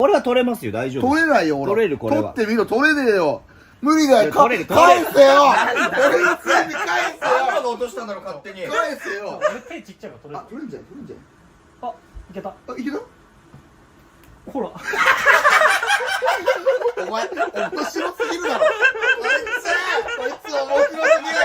俺は取れますよ、大丈夫。取れないよ、俺。取れる、これは。取ってみろ、取れねえよ。無理だよ、取れる、取れる。返せよ。俺のついに返せよ。あんたが落としたんだろ、勝手に。返せよ。俺手ちっちゃいから取れる。あ、取れんじゃん、取れんじゃん。あ、いけた。あ、いけた。ほら。お前、面白すぎるだろ。こいつ面白すぎる。